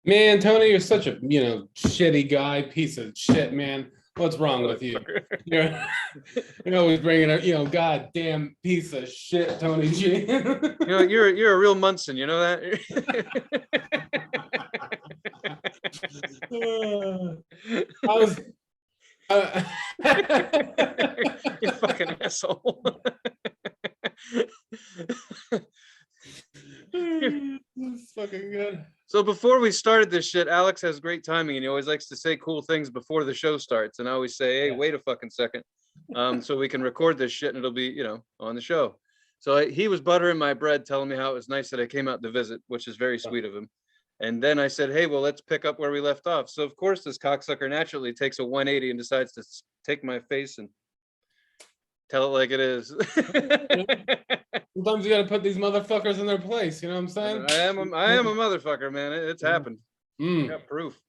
Man, Tony, you're such a shitty guy, piece of shit, man. What's wrong with you? You're, you're always bringing up, goddamn piece of shit, Tony G. You're a real Munson, you know that? I was. You fucking asshole. It's fucking good. So before we started this shit, Alex has great timing and he always likes to say cool things before the show starts. And I always say, hey, wait a fucking second. So we can record this shit and it'll be, on the show. So he was buttering my bread, telling me how it was nice that I came out to visit, which is very sweet of him. And then I said, hey, well, let's pick up where we left off. So of course, this cocksucker naturally takes a 180 and decides to take my face and tell it like it is. Sometimes you got to put these motherfuckers in their place. You know what I'm saying? I am a motherfucker, man. It's happened. I got proof.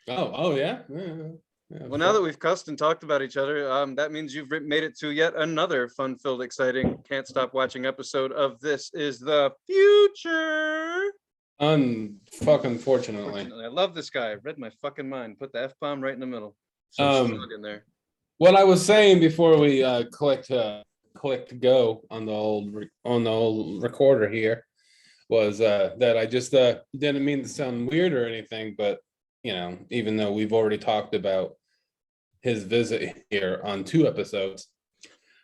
Oh yeah. Well, now that we've cussed and talked about each other, that means you've made it to yet another fun-filled, exciting, can't stop watching episode of This Is the Future. Unfucking fortunately. I love this guy. I read my fucking mind. Put the F-bomb right in the middle. So in there. What I was saying before we clicked go on the old recorder here was that I just didn't mean to sound weird or anything, but even though we've already talked about his visit here on 2 episodes,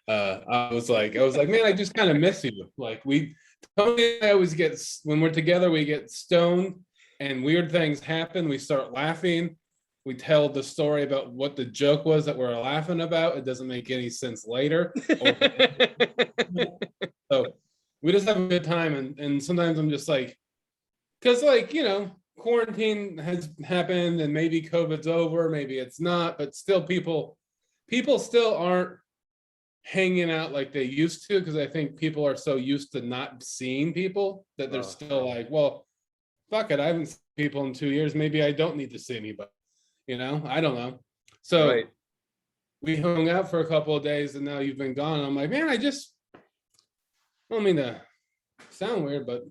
I was like, man, I just kind of miss you. Like Tony and I always when we're together, we get stoned and weird things happen. We start laughing. We tell the story about what the joke was that we're laughing about. It doesn't make any sense later. So we just have a good time. And sometimes I'm just like, because quarantine has happened and maybe COVID's over, maybe it's not, but still people still aren't hanging out like they used to, because I think people are so used to not seeing people that they're still like, well, fuck it, I haven't seen people in 2 years. Maybe I don't need to see anybody. I don't know. So we hung out for a couple of days and now you've been gone. I'm like, man, I don't mean to sound weird, but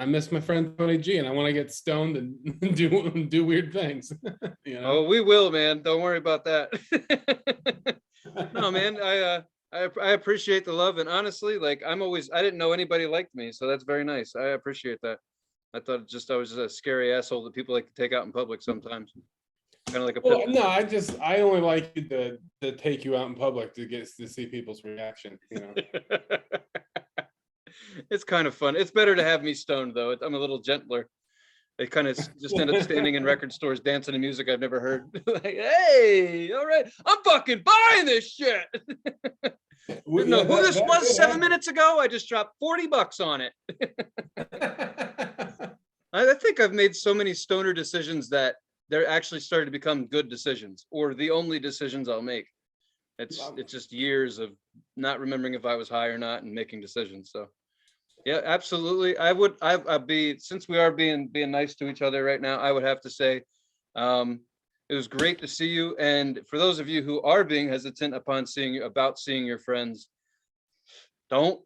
I miss my friend Tony G and I want to get stoned and do weird things. Oh, we will, man. Don't worry about that. No, man, I appreciate the love. And honestly, like I didn't know anybody liked me. So that's very nice. I appreciate that. I thought I was just a scary asshole that people like to take out in public sometimes. Kind of like a no, I only like you to take you out in public to see people's reaction. It's kind of fun. It's better to have me stoned though. I'm a little gentler. They kind of just end up standing in record stores dancing to music I've never heard. Like, hey, all right, I'm fucking buying this shit. Who this was 7 minutes ago? I just dropped $40 on it. I think I've made so many stoner decisions that they're actually starting to become good decisions, or the only decisions I'll make. It's just years of not remembering if I was high or not and making decisions. So yeah, absolutely. I'd be, since we are being nice to each other right now, I would have to say it was great to see you. And for those of you who are being hesitant upon seeing your friends, don't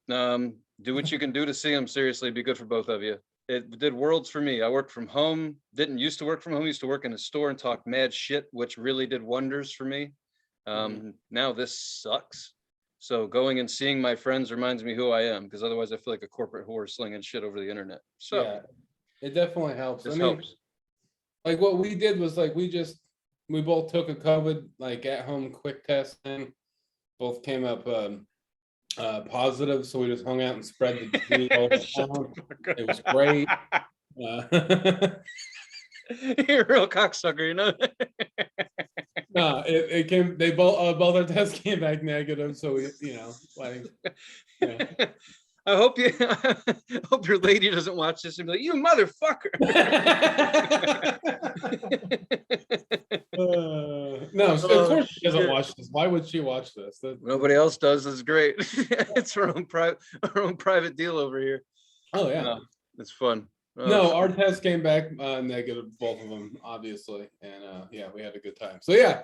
do what you can do to see them. Seriously, be good for both of you. It did worlds for me. I worked from home, didn't used to work from home, used to work in a store and talk mad shit, which really did wonders for me. Now this sucks. So going and seeing my friends reminds me who I am, because otherwise I feel like a corporate whore slinging shit over the internet. So yeah, it definitely helps. This helps. Like what we did was like we both took a COVID at home quick test thing. Both came up positive, so we just hung out and spread the disease all around. It was great. You're a real cocksucker, No, it came. They both our tests came back negative, so we, I hope your lady doesn't watch this and be like, you motherfucker. No, of course she doesn't watch this. Why would she watch this? Nobody else does. This is great. It's her own private deal over here. Oh yeah, no, it's fun. No, our test came back negative, both of them, obviously, and yeah, we had a good time. So yeah,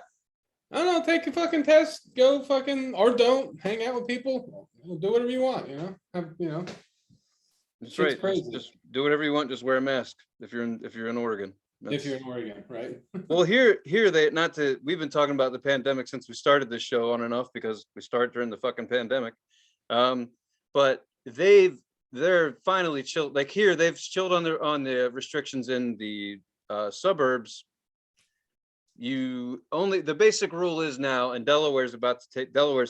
I don't know, take a fucking test, go fucking, or don't hang out with people, do whatever you want, That's Shit's right. crazy. Just do whatever you want. Just wear a mask if you're in Oregon. If you're in Oregon, right? Well, here they not to. We've been talking about the pandemic since we started this show on and off because we started during the fucking pandemic. But they're finally chilled. Like here, they've chilled on the restrictions in the suburbs. The basic rule is now, and Delaware's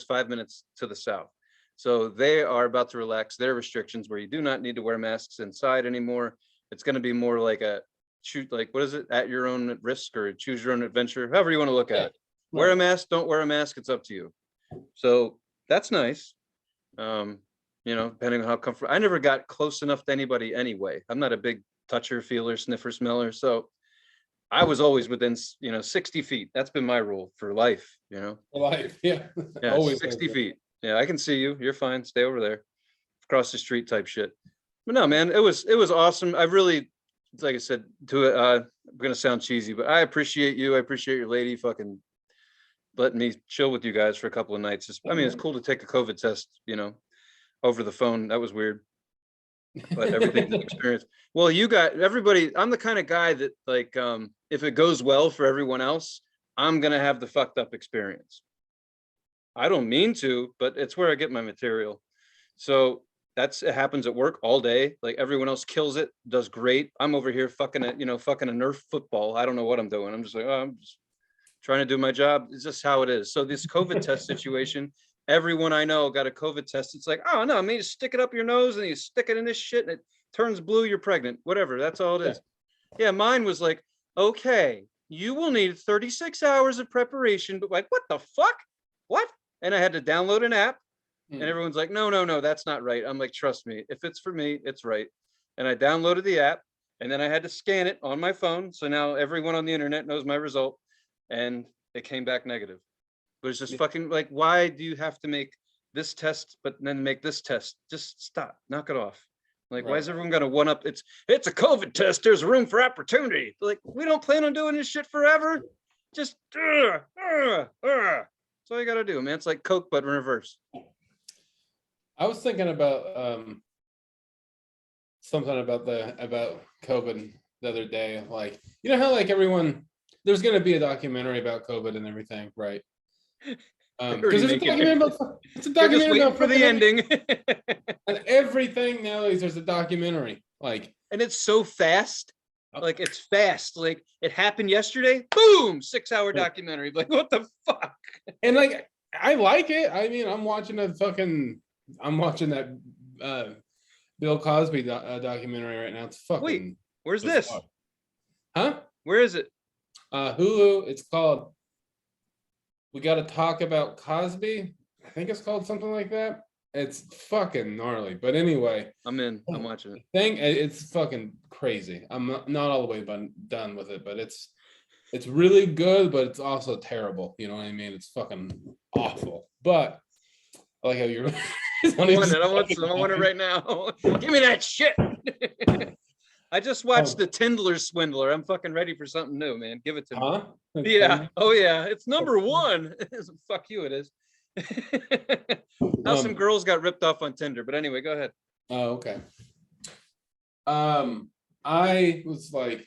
5 minutes to the south. So they are about to relax their restrictions where you do not need to wear masks inside anymore. It's going to be more like what is it? At your own risk or choose your own adventure, however you want to look at it. Wear a mask, don't wear a mask. It's up to you. So that's nice. Depending on how comfortable. I never got close enough to anybody anyway. I'm not a big toucher, feeler, sniffer, smeller. So I was always within, 60 feet. That's been my rule for life, For life, yeah. Yeah, Always 60 feet. Yeah, I can see you. You're fine. Stay over there. Across the street type shit. But no, man, it was awesome. I really, like I said, I'm gonna sound cheesy, but I appreciate you. I appreciate your lady fucking letting me chill with you guys for a couple of nights. It's cool to take a COVID test, over the phone. That was weird. But everything's an experience. Well, you got everybody. I'm the kind of guy that if it goes well for everyone else, I'm gonna have the fucked up experience. I don't mean to, but it's where I get my material. So it happens at work all day. Like everyone else kills it, does great. I'm over here fucking a Nerf football. I don't know what I'm doing. I'm just like, I'm just trying to do my job. It's just how it is. So this COVID test situation, everyone I know got a COVID test. It's like, oh no, I mean, you stick it up your nose and you stick it in this shit and it turns blue, you're pregnant, whatever. That's all it is. Yeah, mine was like, okay, you will need 36 hours of preparation, but like, what the fuck? What? And I had to download an app and everyone's like, no, that's not right. I'm like, trust me, if it's for me, it's right. And I downloaded the app and then I had to scan it on my phone. So now everyone on the internet knows my result and it came back negative. But it's just fucking like, why do you have to make this test, but then make this test? Just stop, knock it off. Like, why is everyone gonna one up? It's a COVID test. There's room for opportunity. Like, we don't plan on doing this shit forever. Just, that's all you got to do, man. It's like Coke, but in reverse. I was thinking about something about COVID the other day. Like, you know how like everyone, there's going to be a documentary about COVID and everything, right? Because it's a documentary about for the ending. And everything nowadays, there's a documentary. Like, and it's so fast. Like it's fast. Like it happened yesterday. Boom! 6-hour documentary. Like what the fuck? And like I like it. I mean, I'm watching that Bill Cosby documentary right now. It's fucking. Wait, where's this? Huh? Where is it? Hulu. It's called We Got to Talk About Cosby. I think it's called something like that. It's fucking gnarly. But anyway, I'm in. I'm watching it. It's fucking crazy. I'm not all the way done with it, but it's really good, but it's also terrible. You know what I mean? It's fucking awful. But I like how you're. I want it right now. Give me that shit. I just watched The Tindler Swindler. I'm fucking ready for something new, man. Give it to me. Yeah. Oh yeah. It's number one. Fuck you. It is. Now some girls got ripped off on Tinder, but anyway, go ahead. Oh, okay. I was like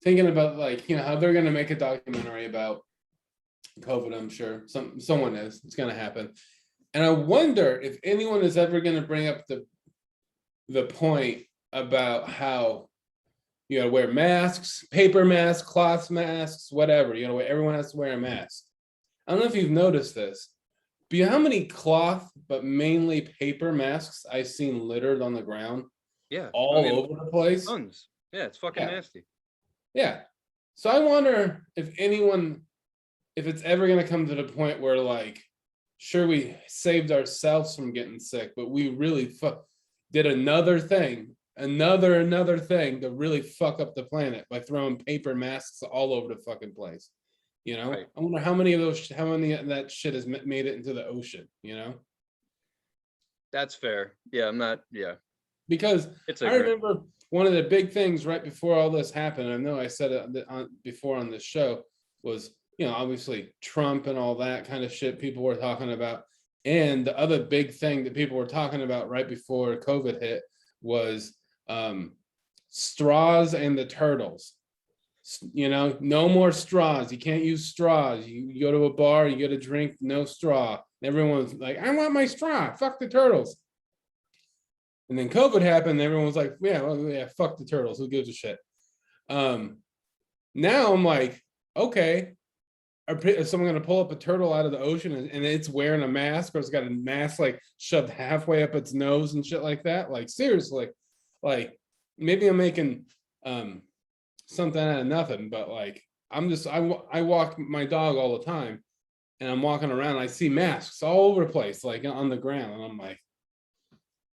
thinking about like, how they're gonna make a documentary about COVID. I'm sure someone is. It's gonna happen, and I wonder if anyone is ever gonna bring up the point about how you gotta wear masks, paper masks, cloth masks, whatever. Everyone has to wear a mask. I don't know if you've noticed this, but you know how many cloth, but mainly paper masks I've seen littered on the ground? Yeah. Over the place. Tons. Yeah, it's fucking nasty. Yeah. So I wonder if it's ever going to come to the point where like, sure, we saved ourselves from getting sick, but we really did another thing to really fuck up the planet by throwing paper masks all over the fucking place. Right. I wonder how many of that shit has made it into the ocean, That's fair. Yeah, because I remember one of the big things right before all this happened, I know I said it before on this show, was, obviously Trump and all that kind of shit people were talking about. And the other big thing that people were talking about right before COVID hit was straws and the turtles. You know, no more straws. You can't use straws. You go to a bar, you get a drink, no straw. Everyone's like, I want my straw. Fuck the turtles. And then COVID happened. And everyone was like, yeah, well, yeah, fuck the turtles. Who gives a shit? Now I'm like, okay, is someone going to pull up a turtle out of the ocean and it's wearing a mask, or it's got a mask like shoved halfway up its nose and shit like that? Like, seriously, like maybe I'm making something out of nothing, but like I walk my dog all the time, and I'm walking around and I see masks all over the place, like on the ground, and I'm like,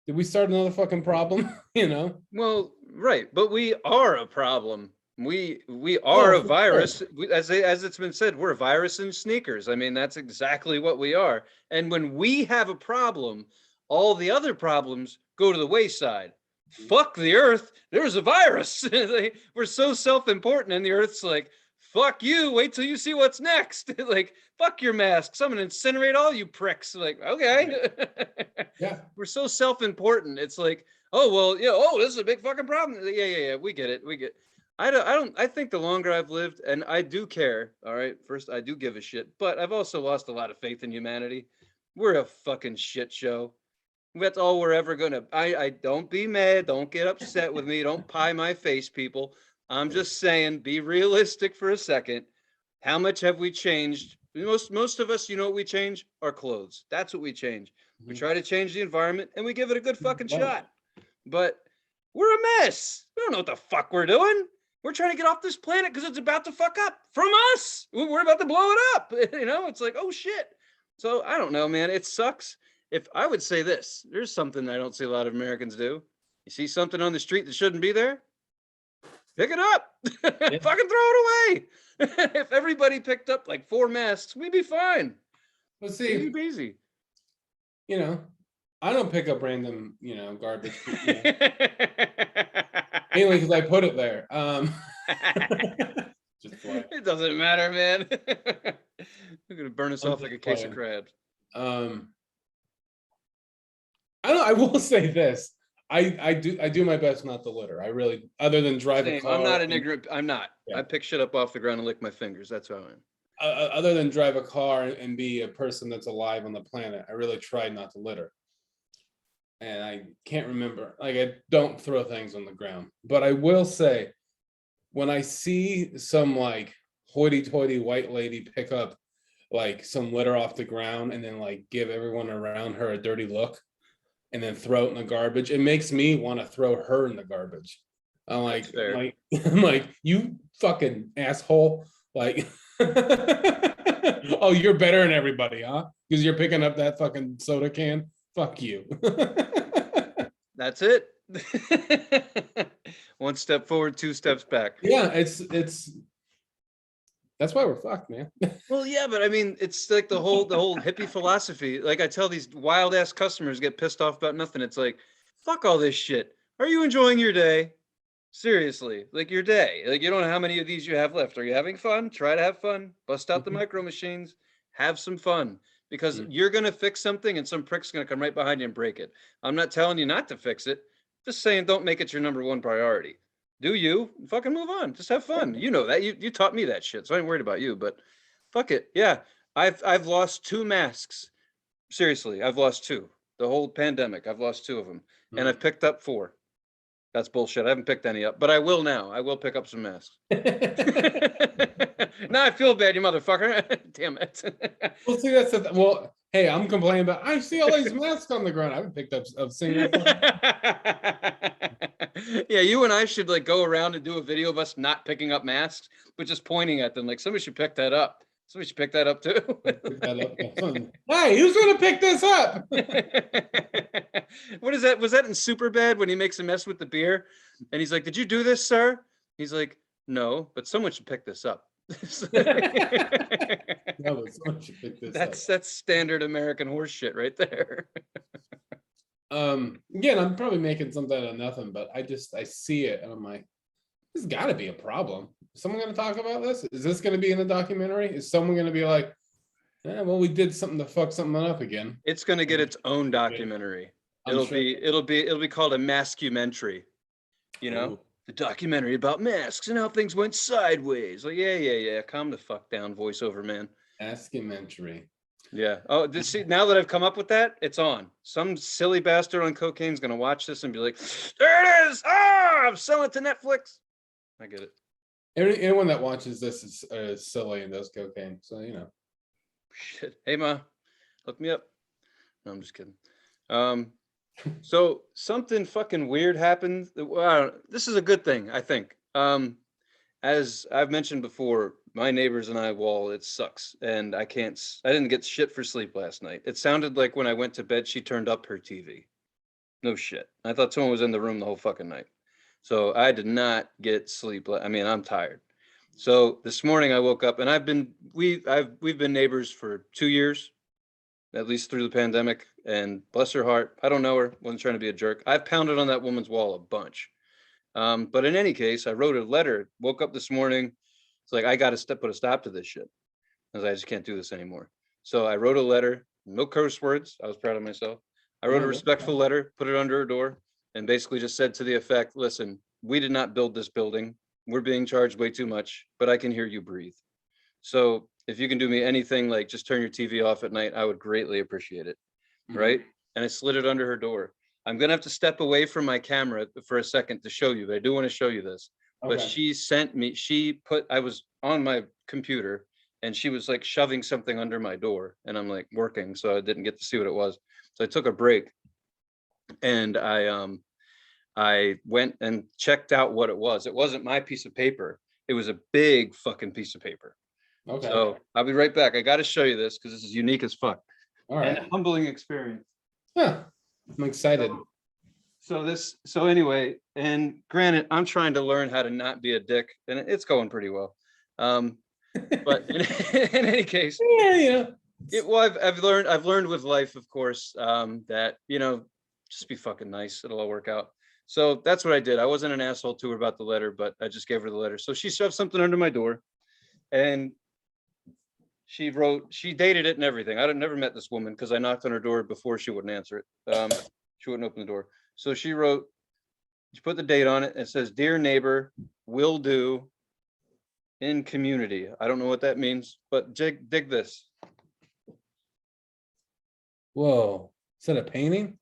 did we start another fucking problem? You know? Well, right, but we are a problem. We are a virus. Sure. As it's been said, we're a virus in sneakers. I mean, that's exactly what we are. And when we have a problem, all the other problems go to the wayside. Fuck the earth, there's a virus. We're so self-important, and the earth's like, fuck you, wait till you see what's next. Like, fuck your masks, I'm gonna incinerate all you pricks. Like, okay. Yeah. We're so self-important. It's like, oh well, yeah, oh, this is a big fucking problem. Yeah, we get it. I think the longer I've lived, and I do care, all right, first I do give a shit, but I've also lost a lot of faith in humanity. We're a fucking shit show. That's all we're ever gonna. I don't be mad. Don't get upset with me. Don't pie my face, people. I'm just saying, be realistic for a second. How much have we changed? Most of us, you know what we change? Our clothes. That's what we change. We try to change the environment, and we give it a good fucking shot. But we're a mess. We don't know what the fuck we're doing. We're trying to get off this planet because it's about to fuck up from us. We're about to blow it up. You know, it's like, oh shit. So I don't know, man. It sucks. If I would say this, there's something I don't see a lot of Americans do. You see something on the street that shouldn't be there, pick it up. Yeah. Fucking throw it away. If everybody picked up like 4 masks, we'd be fine. Let's see. Easy. You know, I don't pick up random, garbage. Mainly because I put it there. Just play. It doesn't matter, man. We're gonna burn us off like a case of crabs. I will say this. I do my best not to litter. I really, other than drive a car. I'm not an ignorant. I'm not. Yeah. I pick shit up off the ground and lick my fingers. That's how I am. Other than drive a car and be a person that's alive on the planet, I really try not to litter. And I can't remember. Like, I don't throw things on the ground. But I will say, when I see some like hoity-toity white lady pick up like some litter off the ground and then like give everyone around her a dirty look and then throw it in the garbage, it makes me want to throw her in the garbage. I'm like, I'm like, you fucking asshole. Like, oh, you're better than everybody, huh? Because you're picking up that fucking soda can. Fuck you. That's it. 1 step forward, 2 steps back. Yeah, it's that's why we're fucked, man. Well, yeah, but I mean, it's like the whole hippie philosophy. Like, I tell these wild ass customers get pissed off about nothing. It's like, fuck all this shit. Are you enjoying your day? Seriously, like your day. Like, you don't know how many of these you have left. Are you having fun? Try to have fun. Bust out the micro machines. Have some fun. Because you're going to fix something and some prick's going to come right behind you and break it. I'm not telling you not to fix it. Just saying, don't make it your number 1 priority. Do you? Fucking move on. Just have fun. You know that. You taught me that shit, so I ain't worried about you, but fuck it. Yeah, I've lost 2 masks. Seriously, I've lost 2. The whole pandemic, I've lost 2 of them. And I've picked up 4. That's bullshit. I haven't picked any up, but I will now. I will pick up some masks. Now I feel bad, you motherfucker. Damn it. Well, see, that's well, hey, I'm complaining about, I see all these masks on the ground. I haven't picked up a single one. Yeah, you and I should like go around and do a video of us not picking up masks, but just pointing at them. Like, somebody should pick that up. Somebody should pick that up too. Hey, who's gonna pick this up? What is that? Was that in Superbad when he makes a mess with the beer? And he's like, "Did you do this, sir?" He's like, "No, but someone should pick this up." No, someone should pick this up. That's standard American horse shit right there. Again, I'm probably making something out of nothing, but I see it and I'm like, there's got to be a problem. Is someone going to talk about this? Is this going to be in the documentary? Is someone going to be like, well, we did something to fuck something up again? It's going to get its own documentary. I'm sure. it'll be called a mascumentary, you know, Ooh. the documentary about masks and how things went sideways. Like, yeah. Calm the fuck down, voiceover man. Askymentary. Yeah. Oh, see, now that I've come up with that, it's on. Some silly bastard on cocaine's gonna watch this and be like, "There it is! Ah, I'm selling it to Netflix." I get it. Anyone that watches this is silly and does cocaine, so you know. Shit. Hey, ma, hook me up. No, I'm just kidding. So something fucking weird happened. Well, this is a good thing, I think. As I've mentioned before, my neighbors and I wall, it sucks, and I didn't get shit for sleep last night. It sounded like when I went to bed, she turned up her TV. No shit. I thought someone was in the room the whole fucking night. So I did not get sleep. I mean, I'm tired. So this morning I woke up, and we've been neighbors for 2 years, at least through the pandemic, and bless her heart, I don't know her, wasn't trying to be a jerk. I've pounded on that woman's wall a bunch. But in any case, I wrote a letter, woke up this morning. It's like, I got to put a stop to this shit. I just can't do this anymore. So I wrote a letter, no curse words. I was proud of myself. I wrote a respectful letter, put it under her door, and basically just said to the effect, listen, we did not build this building. We're being charged way too much, but I can hear you breathe. So if you can do me anything, like just turn your TV off at night, I would greatly appreciate it. Right? And I slid it under her door. I'm gonna have to step away from my camera for a second to show you, but I do want to show you this. Okay. But she sent me, I was on my computer and she was like shoving something under my door, and I'm like working, so I didn't get to see what it was. So I took a break and I went and checked out what it was. It wasn't my piece of paper. It was a big fucking piece of paper. Okay. So I'll be right back. I got to show you this because this is unique as fuck. All right. And a humbling experience. Huh. I'm excited. So anyway, and granted, I'm trying to learn how to not be a dick, and it's going pretty well. But in any case, yeah. Well, I've learned with life, of course, that, you know, just be fucking nice. It'll all work out. So that's what I did. I wasn't an asshole to her about the letter, but I just gave her the letter. So she shoved something under my door, and she dated it and everything. I never met this woman because I knocked on her door before she wouldn't answer it. She wouldn't open the door. So she put the date on it. And it says, "Dear neighbor, will do, in community." I don't know what that means, but dig this. Whoa. Is that a painting?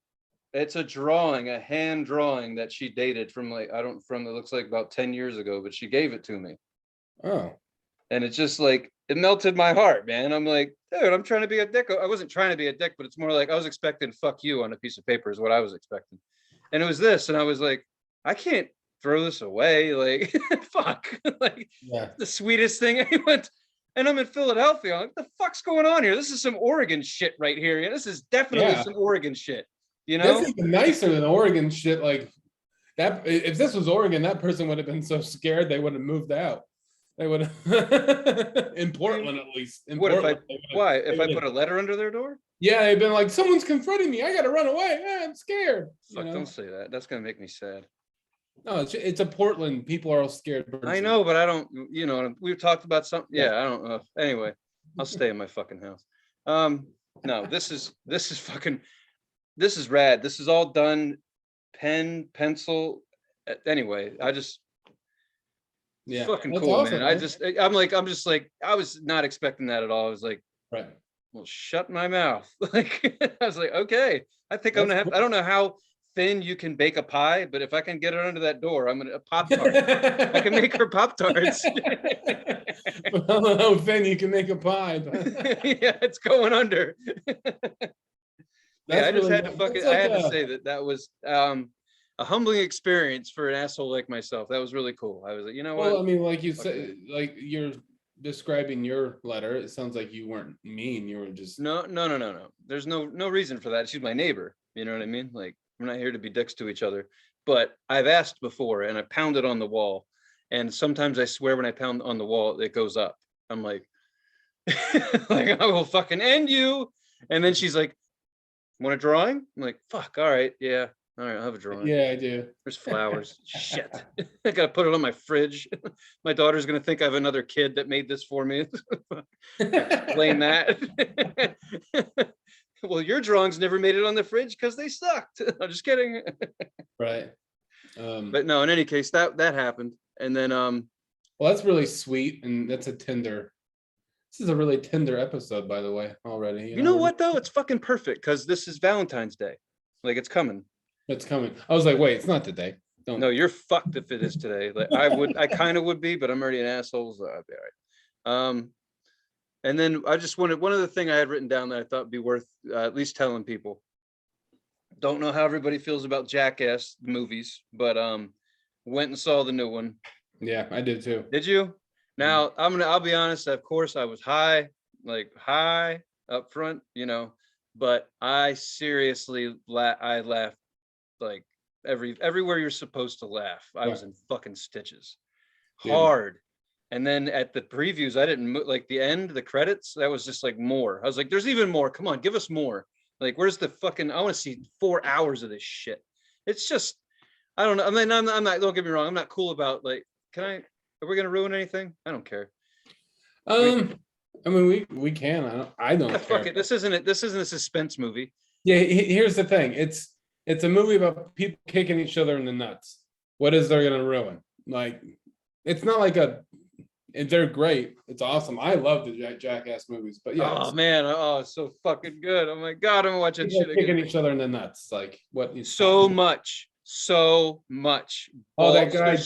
It's a drawing, a hand drawing that she dated from it looks like about 10 years ago, but she gave it to me. Oh. And it's just like, it melted my heart, man. I'm like, dude, I'm trying to be a dick. I wasn't trying to be a dick, but it's more like I was expecting "fuck you" on a piece of paper is what I was expecting. And it was this, and I was like, I can't throw this away. Like, fuck. Like, Yeah. the sweetest thing. And I'm in Philadelphia. I'm like, what the fuck's going on here? This is some Oregon shit right here. Yeah, this is definitely some Oregon shit. You know? That's even nicer than Oregon shit. Like that. If this was Oregon, that person would have been so scared they would have moved out. They would have in Portland, at least. Why? If I put a letter under their door? Yeah, they've been like, someone's confronting me. I gotta run away. I'm scared. Fuck, don't say that. That's gonna make me sad. No, it's a Portland. People are all scared. I know, but I don't. You know, we've talked about something. Yeah, I don't know. Anyway, I'll stay in my fucking house. No, this is fucking. This is rad. This is all done, pen, pencil. Anyway, yeah, fucking that's cool, awesome, man. I'm just like, I was not expecting that at all. I was like, right. Well, shut my mouth. Like, I was like, okay, I think I'm That's gonna have, I don't know how thin you can bake a pie, but if I can get it under that door, I'm gonna Pop-Tart. I can make her Pop-Tarts. I don't know how thin you can make a pie, but yeah, it's going under. Yeah, I just had to fucking, I had to say that was a humbling experience for an asshole like myself. That was really cool. I was like, you know what? Well, I mean, like you said, like you're describing your letter, it sounds like you weren't mean. You were just no. There's no reason for that. She's my neighbor. You know what I mean? Like, we're not here to be dicks to each other. But I've asked before, and I pounded on the wall, and sometimes I swear when I pound on the wall, it goes up. I'm like, like, I will fucking end you. And then she's like, want a drawing? I'm like, fuck, all right, yeah. All right, I'll have a drawing. Yeah, I do. There's flowers. Shit. I gotta put it on my fridge. My daughter's gonna think I have another kid that made this for me. Explain that. Well, your drawings never made it on the fridge because they sucked. I'm just kidding. Right. But no, in any case, that happened. And then Well, that's really sweet, and that's a tender. This is a really tender episode, by the way, already. you know what though? It's fucking perfect because this is Valentine's Day. Like it's coming. It's coming. I was like, wait, it's not today. Don't. No, you're fucked if it is today. Like I kind of would be, but I'm already an asshole, so I'd be all right. And then I just wanted one other thing I had written down that I thought would be worth at least telling people. Don't know how everybody feels about Jackass movies, but went and saw the new one. Yeah, I did too. Did you? Now I'll be honest, of course I was high up front, but I seriously I laughed like everywhere you're supposed to laugh. I was in fucking stitches. Hard. And then at the previews, I didn't like the end, the credits, that was just like more. I was like, there's even more. Come on, give us more. Like, where's the fucking, I want to see 4 hours of this shit. It's just, I don't know. I mean, I'm not, don't get me wrong. I'm not cool about like, are we going to ruin anything? I don't care. I mean, we can. I don't care. Fuck it. This isn't a suspense movie. Yeah, here's the thing. It's a movie about people kicking each other in the nuts. What is they're gonna ruin? Like, it's not like they're great. It's awesome. I love the Jackass movies, but yeah. Oh man, it's so fucking good. Oh my god, I'm watching shit kicking again. each other in the nuts. Like what? So much. Oh, that guy.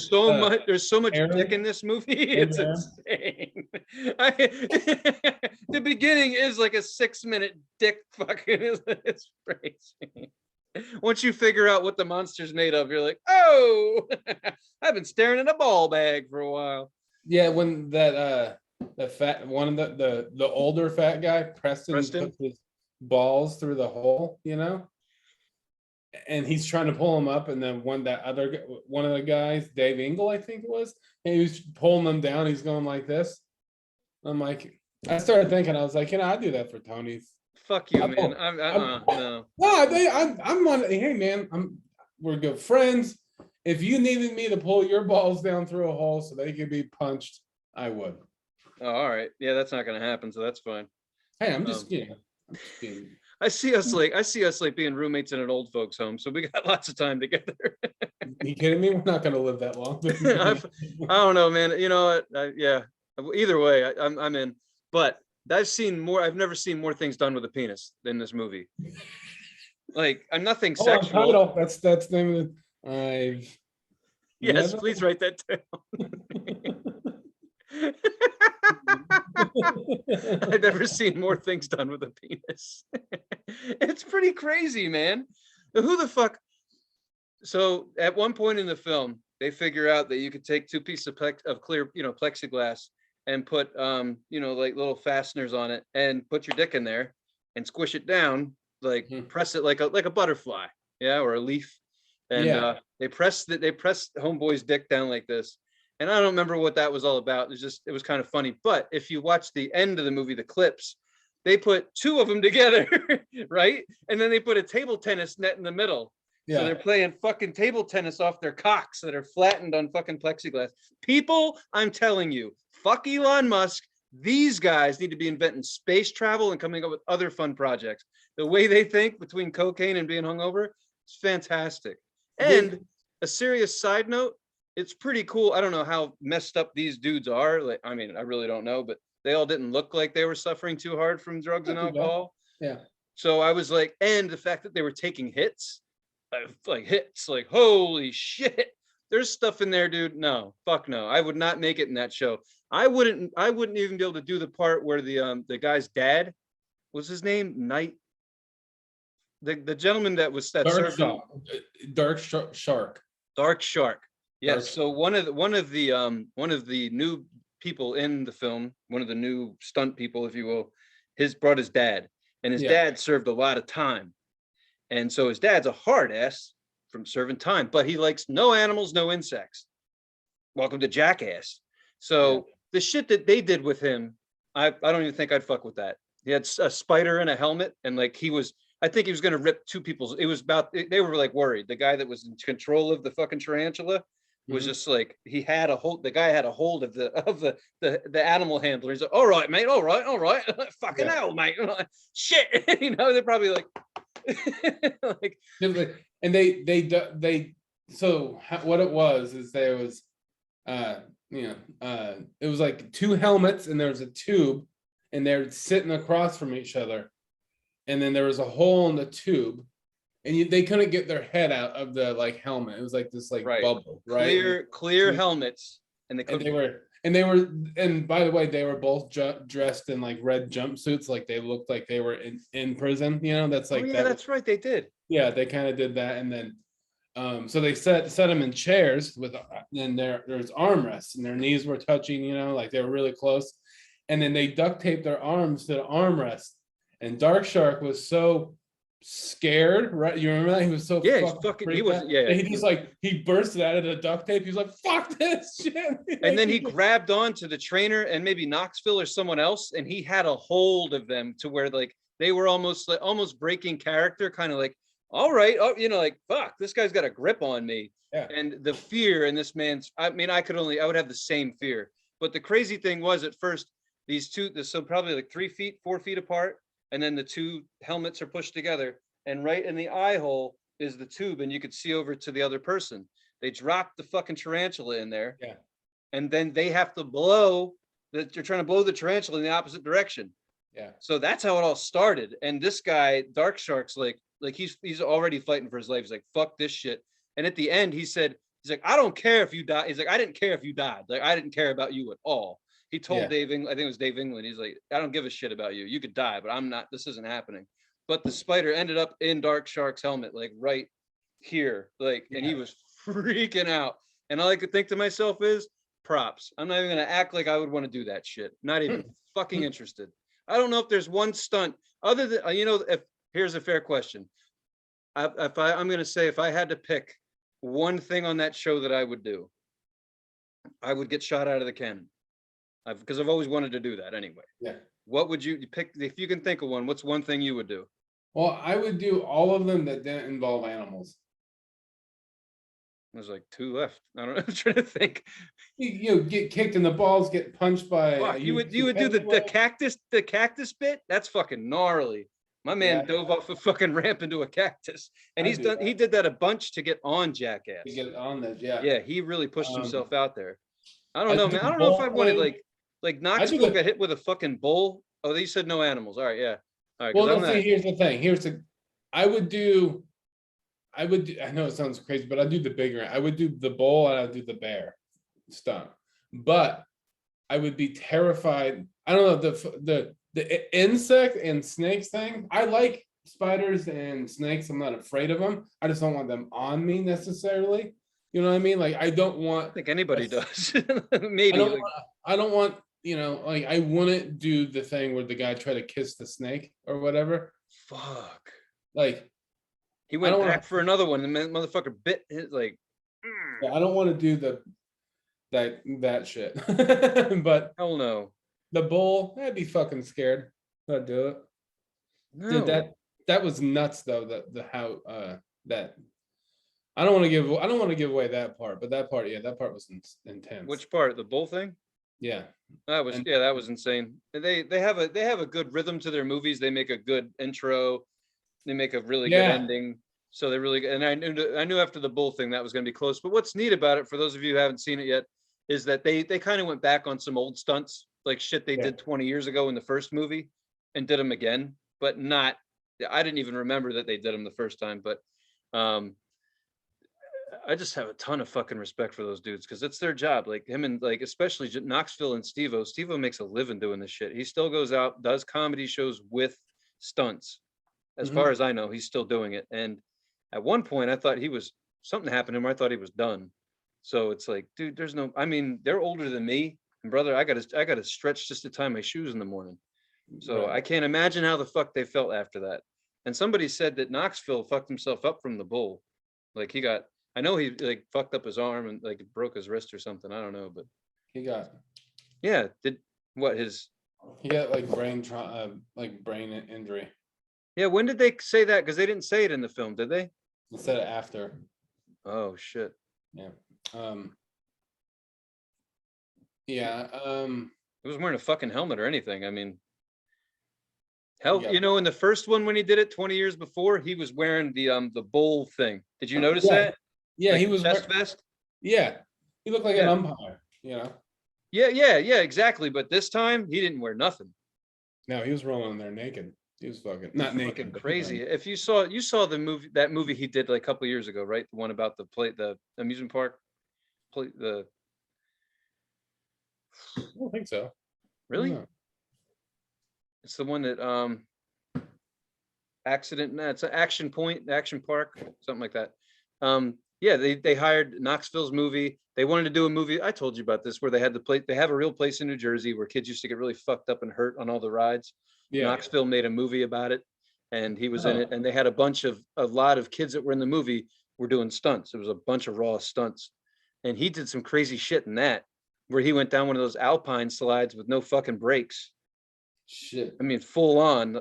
There's so much Aaron? dick in this movie. It's insane. The beginning is like a 6-minute dick fucking. It's crazy. Once you figure out what the monster's made of, you're like, oh, I've been staring at a ball bag for a while. Yeah, when that the fat one of the older fat guy, Preston puts his balls through the hole, and he's trying to pull him up, and then one of the guys, Dave Engel, I think it was, and he was pulling them down. He's going like this. I'm like, I started thinking, I was like, I'd do that for Tony's. Fuck you, man. No. I'm on. Hey, man, we're good friends. If you needed me to pull your balls down through a hole so they could be punched, I would. Oh, all right. Yeah, that's not going to happen, so that's fine. Hey, I'm just being. I see us like being roommates in an old folks' home, so we got lots of time together. You kidding me? We're not going to live that long. I don't know, man. You know what? Yeah. Either way, I'm in. But I've never seen more things done with a penis than this movie. Like, I'm nothing sexual. That's the name of it. Yes, please write that down. I've never seen more things done with a penis. It's pretty crazy, man. Who the fuck? So at one point in the film, they figure out that you could take 2 pieces of clear, plexiglass and put, like little fasteners on it and put your dick in there and squish it down, like press it like a butterfly, or a leaf. And they pressed homeboy's dick down like this. And I don't remember what that was all about. It was kind of funny. But if you watch the end of the movie, the clips, they put 2 of them together, right? And then they put a table tennis net in the middle. Yeah. So they're playing fucking table tennis off their cocks that are flattened on fucking plexiglass. People, I'm telling you, fuck Elon Musk. These guys need to be inventing space travel and coming up with other fun projects. The way they think between cocaine and being hungover, it's fantastic. And a serious side note, it's pretty cool. I don't know how messed up these dudes are. Like, I mean, I really don't know, but they all didn't look like they were suffering too hard from drugs and alcohol. Yeah. So I was like, and the fact that they were taking hits, like, holy shit. There's stuff in there, dude. No, fuck no. I would not make it in that show. I wouldn't even be able to do the part where the guy's dad, what's his name? Knight. The gentleman that was that Dark Shark. Dark Shark. Yes. So one of the new people in the film, one of the new stunt people, if you will, brought his dad, and his dad served a lot of time, and so his dad's a hard ass from serving time, but he likes no animals, no insects. Welcome to Jackass. So the shit that they did with him, I don't even think I'd fuck with that. He had a spider and a helmet, and like I think he was going to rip 2 people's. It was about, they were like worried. The guy that was in control of the fucking tarantula was Mhm. just like the guy had a hold of the animal handler. He's like, all right, mate, all right. Fucking Yeah. hell, mate. Shit. They're probably like like And so what it was is there was it was like two helmets and there was a tube and they're sitting across from each other, and then there was a hole in the tube, and they couldn't get their head out of the like helmet. It was like this like right. bubble, right? Clear helmets. And they And couldn't and by the way, they were both dressed in like red jumpsuits, like they looked like they were in prison. That's Oh like yeah, that. that's right. They did. Yeah, they kind of did that, and then so they set them in chairs with, and there's armrests, and their knees were touching, like they were really close, and then they duct taped their arms to the armrest, and Dark Shark was so scared, right? You remember that he was so Yeah, he's fucking fucking. He freaked out, wasn't. Yeah, and he just like he bursted out of the duct tape. He's like, "Fuck this shit!" and Like, then he grabbed onto the trainer and maybe Knoxville or someone else, and he had a hold of them to where like they were almost breaking character, kind of like, all right, oh, like fuck, this guy's got a grip on me. Yeah. And the fear in this man's, I mean, I would have the same fear. But the crazy thing was at first, these two, so probably like 3 feet, 4 feet apart, and then the two helmets are pushed together, and right in the eye hole is the tube, and you could see over to the other person. They dropped the fucking tarantula in there. Yeah. And then they have to blow that they're trying to blow the tarantula in the opposite direction. Yeah. So that's how it all started. And this guy, Dark Shark's like he's already fighting for his life. He's like, fuck this shit. And at the end, he's like, I don't care if you die. He's like, I didn't care if you died. Like, I didn't care about you at all. He told Dave England, I think it was Dave England. He's like, I don't give a shit about you. You could die, but I'm not, this isn't happening. But the spider ended up in Dark Shark's helmet, like right here. Like, and he was freaking out. And all I could think to myself is, props. I'm not even gonna act like I would want to do that shit. Not even fucking interested. I don't know if there's one stunt other than if here's a fair question. I'm gonna say if I had to pick one thing on that show that I would do, I would get shot out of the cannon. Because I've always wanted to do that anyway. Yeah. What would you pick if you can think of one? What's one thing you would do? Well, I would do all of them that didn't involve animals. There's like 2 left. I don't know. I'm trying to think. You get kicked in the balls, get punched by. Fuck, you would do the cactus bit? That's fucking gnarly. My man dove off a fucking ramp into a cactus, and he did that a bunch to get on Jackass. To get on this, yeah. Yeah, he really pushed himself out there. I don't know, man. I don't know if I wanted like Knoxville got hit with a fucking bull. Oh, they said no animals. All right, yeah. All right. Well, see, here's the thing. I would do. I know it sounds crazy, but I'd do the bigger. I would do the bull and I'd do the bear stunt. But I would be terrified. I don't know, the insect and snakes thing. I like spiders and snakes. I'm not afraid of them. I just don't want them on me necessarily. You know what I mean? Like I don't want. I think anybody does. Maybe. I don't want. Like I wouldn't do the thing where the guy tried to kiss the snake or whatever. Fuck. Like. He went back for another one. The motherfucker bit his like. Yeah, I don't want to do that shit. But hell no. The bull, I'd be fucking scared. I'd do it. No. Dude, that was nuts though. That I don't want to give away that part, but that part was intense. Which part? The bull thing? Yeah. That was insane. They have a good rhythm to their movies. They make a good intro. They make a really good ending. So they really, and I knew after the bull thing that was going to be close. But what's neat about it, for those of you who haven't seen it yet, is that they kind of went back on some old stunts, like shit they did 20 years ago in the first movie, and did them again. But not, I didn't even remember that they did them the first time. But I just have a ton of fucking respect for those dudes because it's their job. Like him and like especially Knoxville and Steve-O. Steve-O makes a living doing this shit. He still goes out, does comedy shows with stunts. As far as I know, he's still doing it. And at one point, I thought something happened to him. I thought he was done. So it's like, dude, they're older than me. And brother, I gotta stretch just to tie my shoes in the morning. So I can't imagine how the fuck they felt after that. And somebody said that Knoxville fucked himself up from the bull. Like I know he like fucked up his arm and like broke his wrist or something. I don't know, but he got. Yeah. He got like brain injury. Yeah, when did they say that? Because they didn't say it in the film, did they? They said it after. Oh shit. Yeah. Um, yeah. He wasn't wearing a fucking helmet or anything. I mean, hell, Yeah. you know, in the first one when he did it 20 years before, he was wearing the bowl thing. Did you notice Yeah. that? Yeah. Like He the was. chest vest? Yeah. He looked like an Yeah. umpire. You know. Yeah, exactly. But this time he didn't wear nothing. No, he was rolling there naked. He was fucking not naked. Fucking But, crazy. If you saw the movie, that movie he did like a couple years ago, right? The one about the amusement park, the I don't think so. really? No. It's the one that accident. No, it's an Action Point, Action Park, something like that. Yeah, they hired Knoxville's movie. They wanted to do a movie. I told you about this, where they had the place. They have a real place in New Jersey where kids used to get really fucked up and hurt on all the rides. Yeah. Knoxville made a movie about it, and he was in Oh. it. And they had a lot of kids that were in the movie were doing stunts. It was a bunch of raw stunts, and he did some crazy shit in that, where he went down one of those alpine slides with no fucking brakes. Shit. I mean, full on.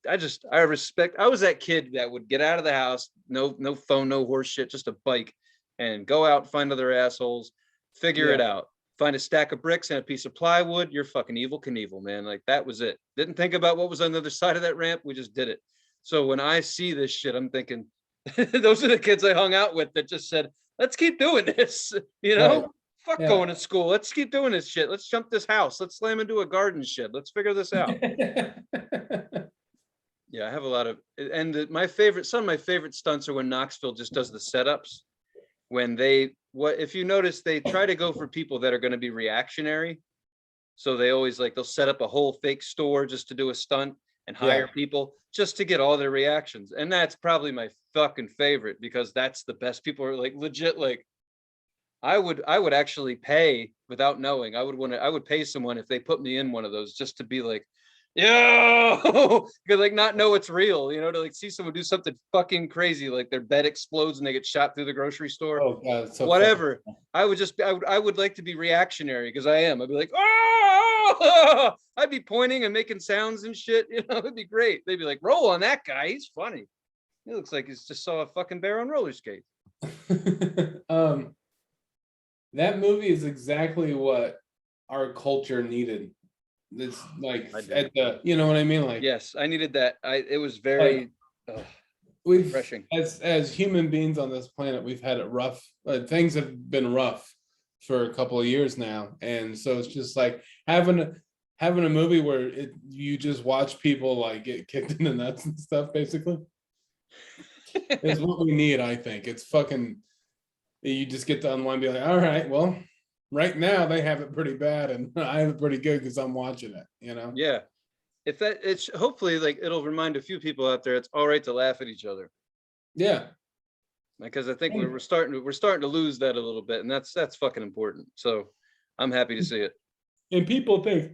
I respect. I was that kid that would get out of the house, no phone, no horse shit, just a bike, and go out, find other assholes, figure it out. Find a stack of bricks and a piece of plywood. You're fucking Evel Knievel, man. Like that was it. Didn't think about what was on the other side of that ramp. We just did it. So when I see this shit, I'm thinking, those are the kids I hung out with that just said, "Let's keep doing this." You know. Right. Fuck going to school. Let's keep doing this shit. Let's jump this house. Let's slam into a garden shed. Let's figure this out. Yeah, I have a lot of, and some of my favorite stunts are when Knoxville just does the setups. When if you notice, they try to go for people that are going to be reactionary. So they always they'll set up a whole fake store just to do a stunt and hire people just to get all their reactions. And that's probably my fucking favorite, because that's the best. People are legit, I would actually pay without knowing. I would pay someone if they put me in one of those just to be like, yo, because not know it's real, to see someone do something fucking crazy, like their bed explodes and they get shot through the grocery store. Oh God, so whatever. I would like to be reactionary, because I am. I'd be like, oh, I'd be pointing and making sounds and shit. It'd be great. They'd be like, roll on that guy. He's funny. He looks like he's just saw a fucking bear on roller skates. That movie is exactly what our culture needed. It's at the, you know what I mean? Yes, I needed that. It was very refreshing. As human beings on this planet, we've had it rough. Things have been rough for a couple of years now, and so it's just having a movie where you just watch people get kicked in the nuts and stuff. Basically, is what we need. I think it's fucking. You just get to unwind, and be like, all right, well, right now they have it pretty bad, and I have it pretty good because I'm watching it. Yeah. If it's hopefully it'll remind a few people out there it's all right to laugh at each other. Yeah. Because I think we're starting to lose that a little bit, and that's fucking important. So I'm happy to see it. And people think,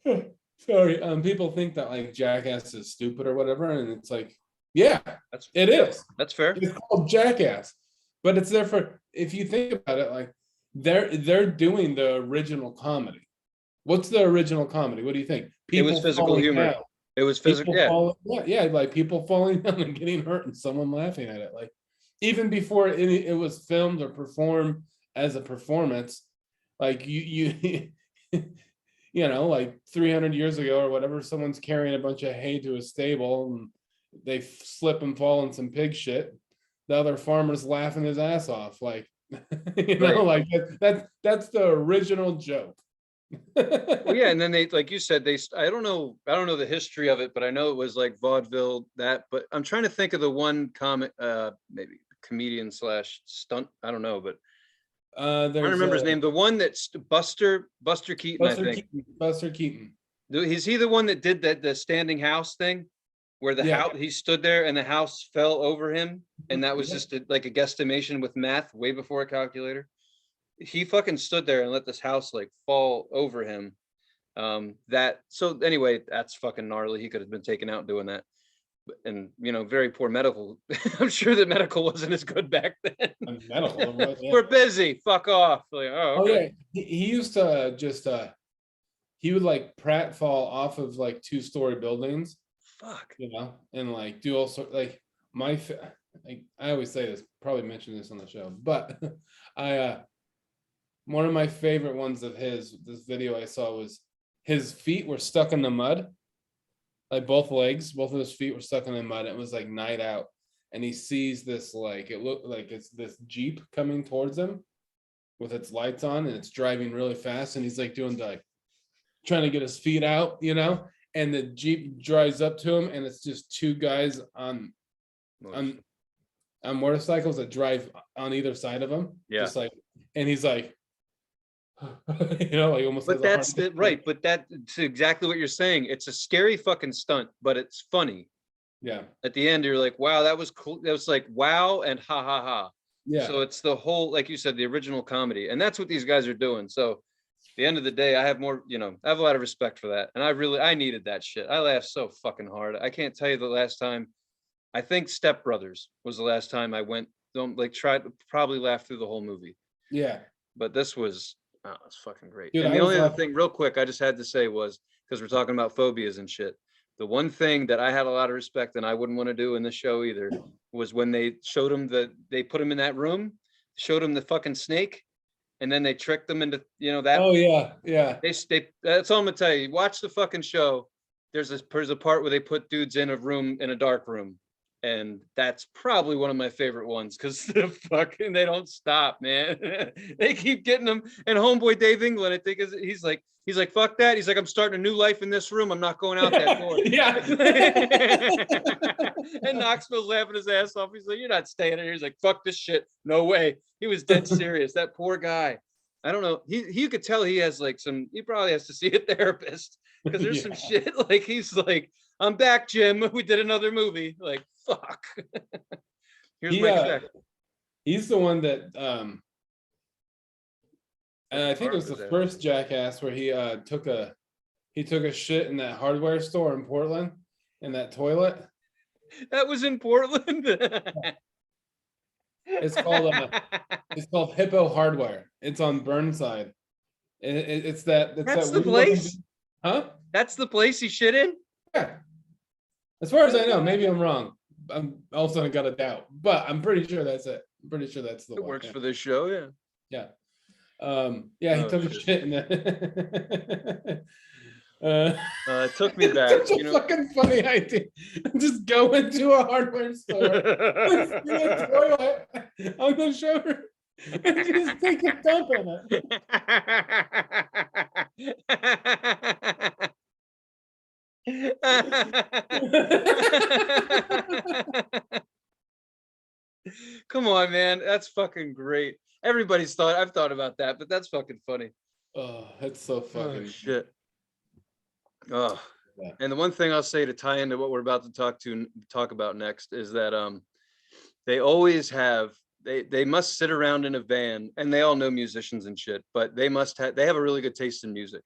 people think that Jackass is stupid or whatever, and it's yeah, it is. That's fair. It's called Jackass. But it's there for, if you think about it, they're doing the original comedy. What's the original comedy? What do you think? It was physical humor. Down. It was physical. Yeah, people falling down and getting hurt and someone laughing at it. Even before it was filmed or performed as a performance, you 300 years ago or whatever, someone's carrying a bunch of hay to a stable and they slip and fall in some pig shit. The other farmer's laughing his ass off, that's the original joke. Well, yeah, and then they, like you said, I don't know the history of it, but I know it was vaudeville that. But I'm trying to think of the one comic, maybe comedian / stunt. I don't know, but I don't remember his name. The one that's Buster Keaton, I think. Buster Keaton. Is he the one that did the standing house thing? Where the house, he stood there and the house fell over him, and that was just a guesstimation with math way before a calculator. He fucking stood there and let this house fall over him. So anyway, that's fucking gnarly. He could have been taken out doing that, and very poor medical. I'm sure that medical wasn't as good back then. Medical, yeah. We're busy. Fuck off. Okay. Oh yeah, he used to just he would pratfall off of 2-story buildings. Fuck. And do all sorts I always say this, probably mentioned this on the show, but I one of my favorite ones of his, this video I saw was his feet were stuck in the mud, like both legs, both of his feet were stuck in the mud. It was like night out, and he sees this, like, it looked like it's this Jeep coming towards him with its lights on, and it's driving really fast, and he's like doing like trying to get his feet out, and the Jeep drives up to him, and it's just two guys on motorcycles that drive on either side of him. Yeah. Just like, and he's like, like almost. But that's right. But that's exactly what you're saying. It's a scary fucking stunt, but it's funny. Yeah. At the end, you're like, wow, that was cool. That was like, wow, and ha ha ha. Yeah. So it's the whole, like you said, the original comedy, and that's what these guys are doing. So at the end of the day, I have more, I have a lot of respect for that, and I needed that shit. I laughed so fucking hard. I can't tell you the last time. I think Step Brothers was the last time I went. Tried to probably laugh through the whole movie. Yeah. But this was, it's fucking great. Dude, and the only other thing, real quick, I just had to say was, because we're talking about phobias and shit. The one thing that I had a lot of respect and I wouldn't want to do in the show either was when they showed him they put him in that room, showed him the fucking snake, and then they tricked them into, that. Oh yeah, yeah. They that's all I'm gonna tell you. Watch the fucking show. There's a part where they put dudes in a dark room. And that's probably one of my favorite ones because they don't stop, man. They keep getting them. And homeboy Dave England, I think he's like, fuck that. He's like, I'm starting a new life in this room. I'm not going out that door. Yeah. And Knoxville's laughing his ass off. He's like, you're not staying here. He's like, fuck this shit. No way. He was dead serious. That poor guy. I don't know. You could tell he has he probably has to see a therapist because there's some shit. Like, he's like, I'm back, Jim. We did another movie. Like, fuck. Here's my check. He's the one that and I think it was the first Jackass where he took a shit in that hardware store in Portland in that toilet. That was in Portland. It's called Hippo Hardware. It's on Burnside. That's the place? Huh? That's the place he shit in? Yeah. As far as I know, maybe I'm wrong. I'm also got a doubt, but I'm pretty sure that's it. I'm pretty sure that's the one. It works for this show, yeah. Yeah. He took a shit in that. It took me back. Such a fucking funny idea. Just go into a hardware store, in a toilet. I'm gonna show her, and just take a dump in it. Come on, man. That's fucking great. I've thought about that, but that's fucking funny. Oh, that's so fucking shit. Oh, yeah. And the one thing I'll say to tie into what we're about to talk about next is that they always have they must sit around in a van, and they all know musicians and shit, but they have a really good taste in music.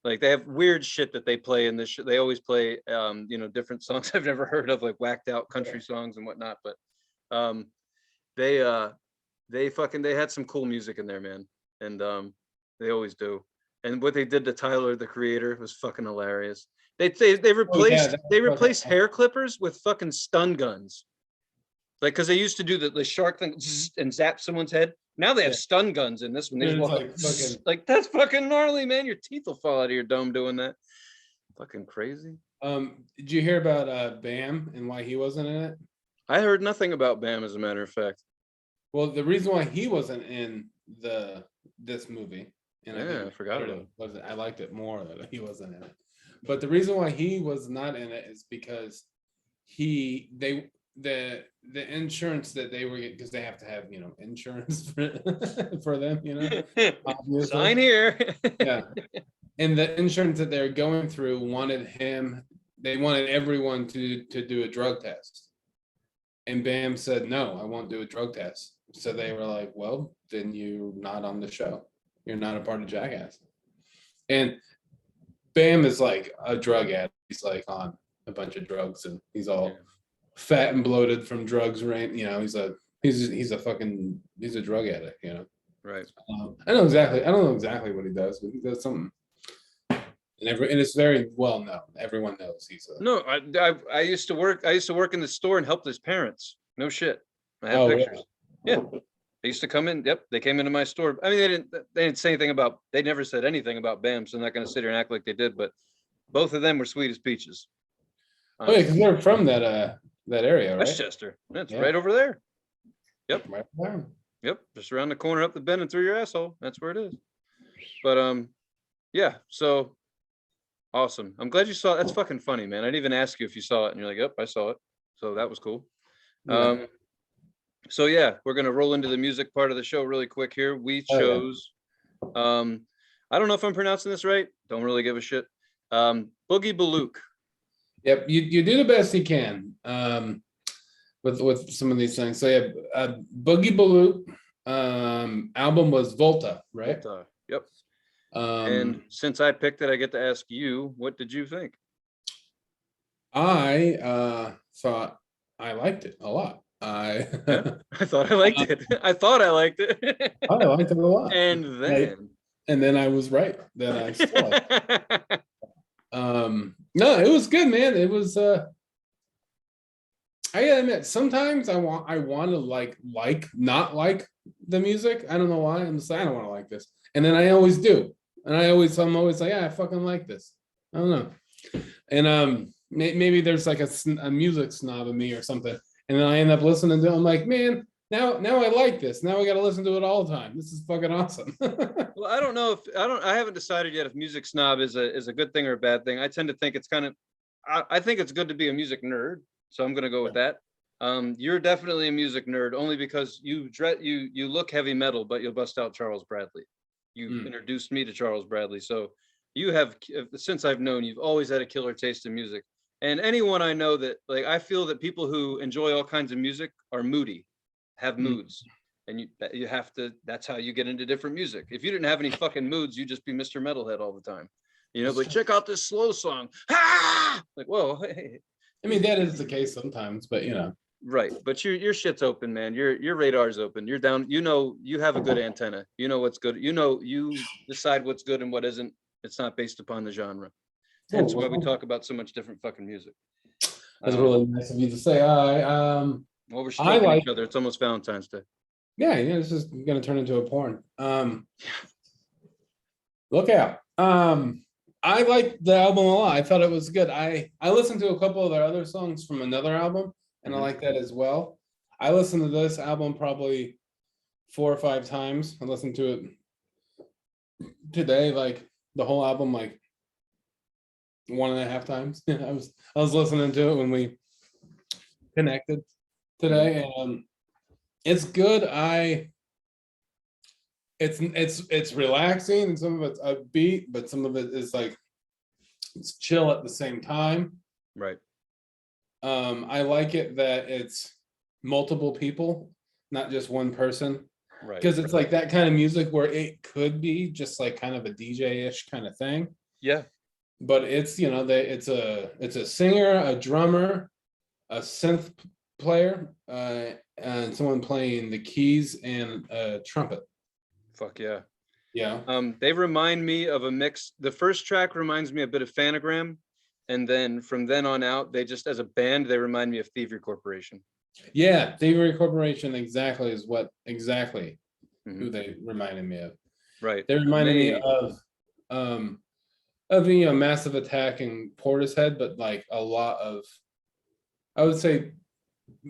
Like, they have weird shit that they play in this shit. They always play different songs I've never heard of, like whacked out country songs and whatnot. But they had some cool music in there, man. And they always do. And what they did to Tyler, the Creator, was fucking hilarious. They replaced hair clippers with fucking stun guns. Like, because they used to do the shark thing and zap someone's head. Now they have stun guns in this one. They like that's fucking gnarly, man. Your teeth will fall out of your dome doing that. Fucking crazy. Did you hear about Bam and why he wasn't in it? I heard nothing about Bam, as a matter of fact. Well, the reason why he wasn't in this movie, and I forgot about it. I liked it more that he wasn't in it. But the reason why he was not in it is because the insurance that they were getting, because they have to have insurance for them, obviously. Sign here. Yeah. And the insurance that they're going through wanted everyone to do a drug test, and Bam said no, I won't do a drug test. So they were like, well, then you're not on the show, you're not a part of Jackass. And Bam is like a drug addict. He's like on a bunch of drugs, and he's all fat and bloated from drugs, right? He's a drug addict, Right. I don't know exactly what he does, but he does something. And it's very well known. Everyone knows he's a. No, I used to work in the store and helped his parents. No shit. I have Oh, pictures. really? Yeah. They used to come in. Yep. They came into my store. I mean, they didn't say anything about, they never said anything about BAM. So I'm not going to sit here and act like they did, but both of them were sweet as peaches. Oh yeah, because they're from that area, right? Westchester. That's Yeah. right over there. Yep. Right there. Yep. Just around the corner, up the bend and through your asshole. That's where it is. But yeah. So awesome. I'm glad you saw it. That's fucking funny, man. I didn't even ask you if you saw it, and you're like, "Yep, I saw it." So that was cool. Yeah. So yeah, we're gonna roll into the music part of the show really quick here. We Oh, yeah. chose, I don't know if I'm pronouncing this right. Don't really give a shit. Boogie Belgique. Yep. You do the best you can. With some of these things. So yeah, Boogie Belgique album was Volta, right? Volta. Yep. And since I picked it, I get to ask you, what did you think? I thought I liked it a lot. I thought I liked it. I thought I liked it. I liked it a lot. And then I was right. Then I still liked it. No, it was good, man. It was I gotta admit, sometimes I want to like not like the music. I don't know why. I'm just like, I don't want to like this. And then I always do. And I'm always like, yeah, I fucking like this. I don't know. And maybe there's like a music snob in me or something. And then I end up listening to it. I'm like, man, now I like this. Now I got to listen to it all the time. This is fucking awesome. Well, I don't know I haven't decided yet if music snob is a good thing or a bad thing. I tend to think it's kind of, I think it's good to be a music nerd. So I'm going to go with that. You're definitely a music nerd only because you look heavy metal, but you'll bust out Charles Bradley. You introduced me to Charles Bradley. So you have, since I've known, you've always had a killer taste in music. And anyone I know that, like, I feel that people who enjoy all kinds of music are moody, have moods. And you have to, that's how you get into different music. If you didn't have any fucking moods, you'd just be Mr. Metalhead all the time. You know, like, check out this slow song. Ah! Like, whoa, hey. I mean, that is the case sometimes, but you know. Right. But your shit's open, man. Your radar's open. You're down, you know, you have a good antenna. You know what's good. You know, you decide what's good and what isn't. It's not based upon the genre. Hence why we talk about so much different fucking music. That's really nice of you to say. Well, we're stroking each other. It's almost Valentine's Day. Yeah, this is gonna turn into a porn. Look out. I liked the album a lot. I thought it was good. I listened to a couple of their other songs from another album, and I like that as well. I listened to this album probably 4 or 5 times. I listened to it today, like the whole album, like 1.5 times. I was listening to it when we connected today, and it's good. It's relaxing, and some of it's upbeat, but some of it is like it's chill at the same time. Right. I like it that it's multiple people, not just one person. Right. Because it's like that kind of music where it could be just like kind of a DJ-ish kind of thing. Yeah. But it's, you know, it's a singer, a drummer, a synth player, and someone playing the keys and a trumpet. Fuck yeah. Yeah. They remind me of a mix. The first track reminds me a bit of Phanogram, and then from then on out, they just, as a band, they remind me of Thievery Corporation. Yeah, Thievery Corporation exactly is what who they reminded me of. Right. They reminded me of you know, Massive Attack and Portishead, but like a lot of, I would say,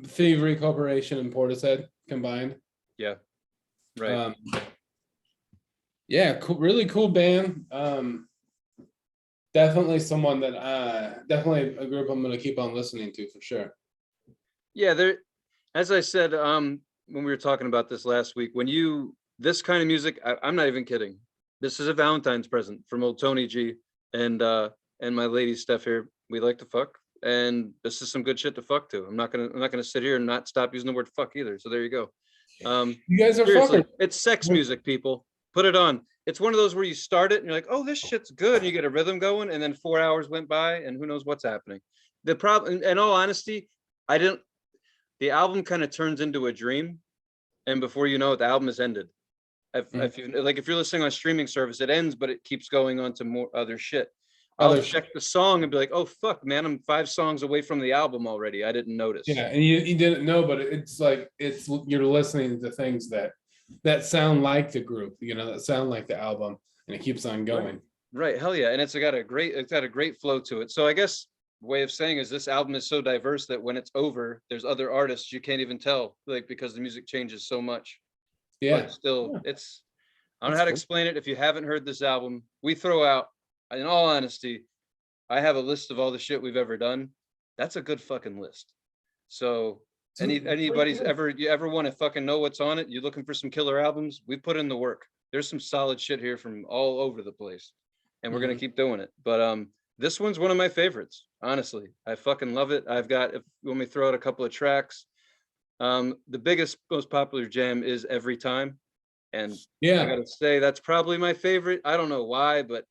Thievery Corporation and Portishead combined. Yeah. Right. Yeah, cool, really cool band. Definitely someone that definitely a group I'm going to keep on listening to for sure. Yeah, there, as I said, when we were talking about this last week, this kind of music, I'm not even kidding. This is a Valentine's present from old Tony G and my lady Steph here. We like to fuck, and this is some good shit to fuck to. I'm not gonna sit here and not stop using the word fuck either. So there you go. You guys are fuckers. It's sex music, people. Put it on. It's one of those where you start it and you're like, oh, this shit's good. And you get a rhythm going, and then 4 hours went by and who knows what's happening. The problem, in all honesty, the album kind of turns into a dream. And before you know it, the album is ended. If you're listening on a streaming service, it ends, but it keeps going on to more other shit. I'll other check the song and be like, oh fuck, man, I'm 5 songs away from the album already. I didn't notice. Yeah, and you didn't know, but it's like you're listening to things that sound like the group, that sound like the album, and it keeps on going. Right. Hell yeah. And it's got a great flow to it. So I guess way of saying is this album is so diverse that when it's over, there's other artists you can't even tell, like, because the music changes so much. Yeah. But still, Yeah. I don't know how to explain it. If you haven't heard this album, we throw out, in all honesty, I have a list of all the shit we've ever done. That's a good fucking list. So anybody's you ever want to fucking know what's on it, you're looking for some killer albums, we put in the work. There's some solid shit here from all over the place, and we're gonna keep doing it. But this one's one of my favorites, honestly. I fucking love it. I've got, if you want me to throw out a couple of tracks, the biggest, most popular jam is Every Time, and I gotta say that's probably my favorite. I don't know why, but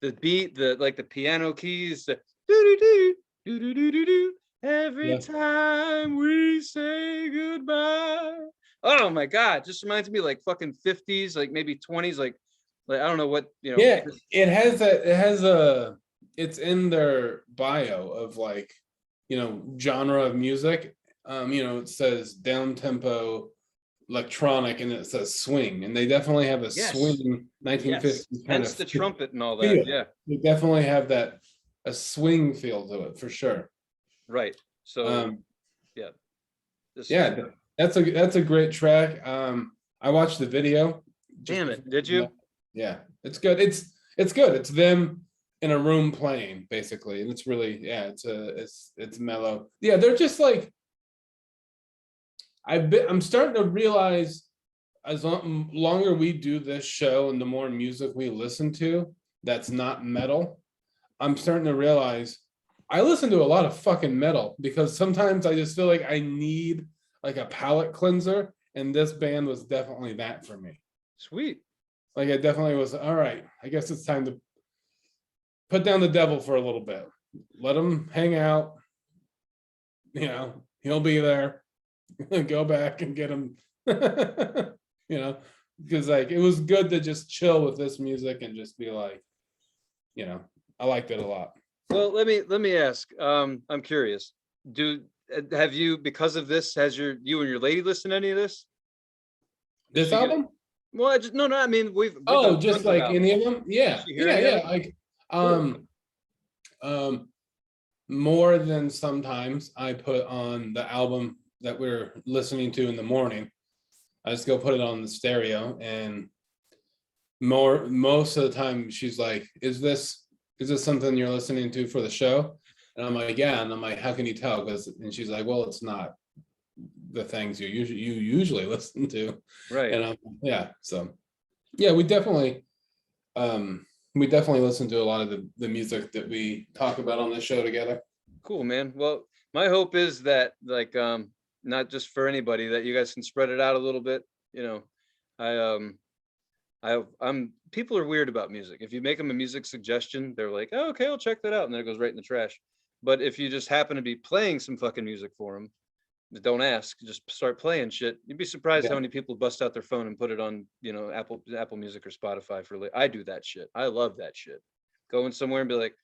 the beat, the piano keys, the do do do do do do do. Every time we say goodbye. Oh my God, just reminds me like fucking 50s, like maybe 20s, like I don't know what, Yeah, it's in their bio of like, genre of music. It says down tempo electronic and it says swing, and they definitely have a swing 1950s kind hence of the trumpet and all that. feel. Yeah. They definitely have a swing feel to it for sure. Right. So that's a great track. I watched the video. Damn it, did you? Yeah, it's good. It's good. It's them in a room playing basically, and it's really, it's mellow. Yeah, they're just like, I'm starting to realize as longer we do this show and the more music we listen to that's not metal, I'm starting to realize I listen to a lot of fucking metal because sometimes I just feel like I need like a palate cleanser, and this band was definitely that for me. Sweet. Like it definitely was, all right, I guess it's time to put down the devil for a little bit. Let him hang out. He'll be there. Go back and get him. Because like it was good to just chill with this music and just be like, I liked it a lot. Well, let me ask. I'm curious. Have you, because of this, has you and your lady listened to any of this? This album? Well, no. I mean, we've just like any of them. Yeah. Like, more than sometimes I put on the album that we're listening to in the morning. I just go put it on the stereo, and most of the time she's like, is this something you're listening to for the show? And I'm like, yeah. And I'm like, how can you tell? And she's like, well, it's not the things you usually listen to. Right. And so yeah, we definitely listen to a lot of the music that we talk about on the show together. Cool, man. Well, my hope is that, like, not just for anybody, that you guys can spread it out a little bit. People are weird about music. If you make them a music suggestion, they're like, oh, okay, I'll check that out, and then it goes right in the trash. But if you just happen to be playing some fucking music for them, don't ask, just start playing shit. You'd be surprised how many people bust out their phone and put it on, Apple Music or Spotify I do that shit. I love that shit. Going somewhere and be like,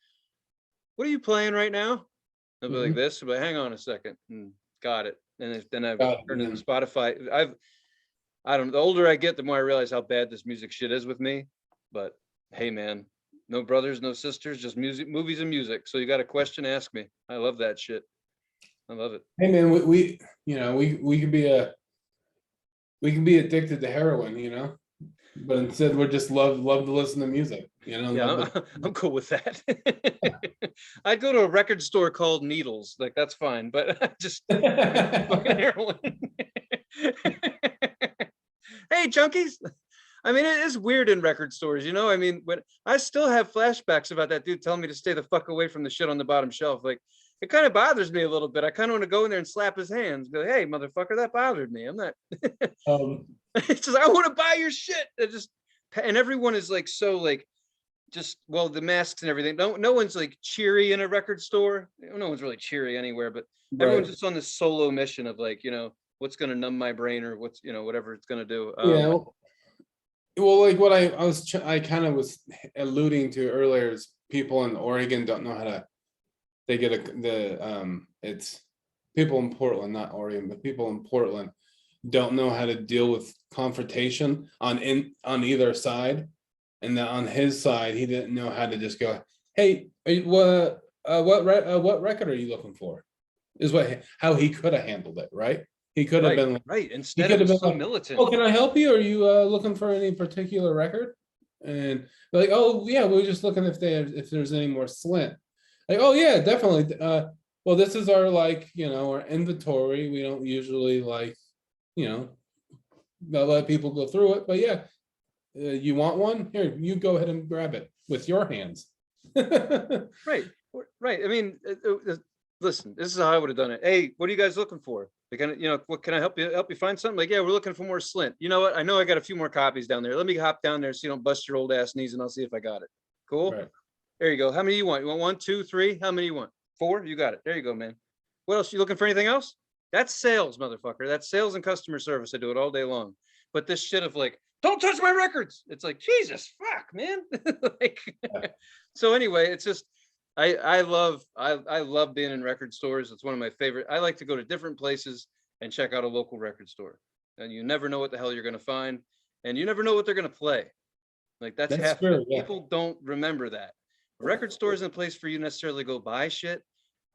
what are you playing right now? I'll be like this, but hang on a second, and got it. And then I've turned into Spotify. I don't know. The older I get, the more I realize how bad this music shit is with me. But hey, man, no brothers, no sisters, just music, movies, and music. So you got a question? Ask me. I love that shit. I love it. Hey, man, we could be addicted to heroin, but instead we're just love to listen to music. Yeah, I'm cool with that. I'd go to a record store called Needles, like that's fine, but just fucking heroin. Hey, junkies. I mean, it is weird in record stores, I mean, but I still have flashbacks about that dude telling me to stay the fuck away from the shit on the bottom shelf. Like, it kind of bothers me a little bit. I kind of want to go in there and slap his hands, be like, hey, motherfucker, that bothered me. I'm not. It's just, I want to buy your shit. And everyone is like, so like, the masks and everything. No one's like cheery in a record store. No one's really cheery anywhere, but everyone's just on this solo mission of like, what's going to numb my brain or what's, whatever it's going to do. Well, like what I kind of was alluding to earlier is people in Oregon don't know how to. They get it's people in Portland, not Oregon, but people in Portland don't know how to deal with confrontation on either side, and then on his side, he didn't know how to just go, "Hey, what record are you looking for?" Is how he could have handled it, right? He could have Right, been like, right. he Instead, could it have been was so like, militant. "Oh, can I help you? Are you looking for any particular record?" And they're like, "Oh yeah, we're just looking if there's any more Slint." Like, "Oh yeah, definitely. Well, this is our like our inventory. We don't usually like you know let people go through it, but yeah, you want one? Here, you go ahead and grab it with your hands." Right, right. I mean, listen, this is how I would have done it. Hey, what are you guys looking for? Like, what can I help you find something? Like, yeah, we're looking for more Slint. You know what? I know I got a few more copies down there. Let me hop down there so you don't bust your old ass knees, and I'll see if I got it. Cool. Right. There you go. How many you want? You want 1, 2, 3? How many you want? 4? You got it. There you go, man. What else? You looking for anything else? That's sales, motherfucker. That's sales and customer service. I do it all day long. But this shit of like, don't touch my records. It's like, Jesus, fuck, man. Like, so anyway, it's just, I love being in record stores. It's one of my favorite. I like to go to different places and check out a local record store. And you never know what the hell you're going to find. And you never know what they're going to play. Like, that's half of true. it. Yeah. People don't remember that. A record store isn't a place for you necessarily go buy shit.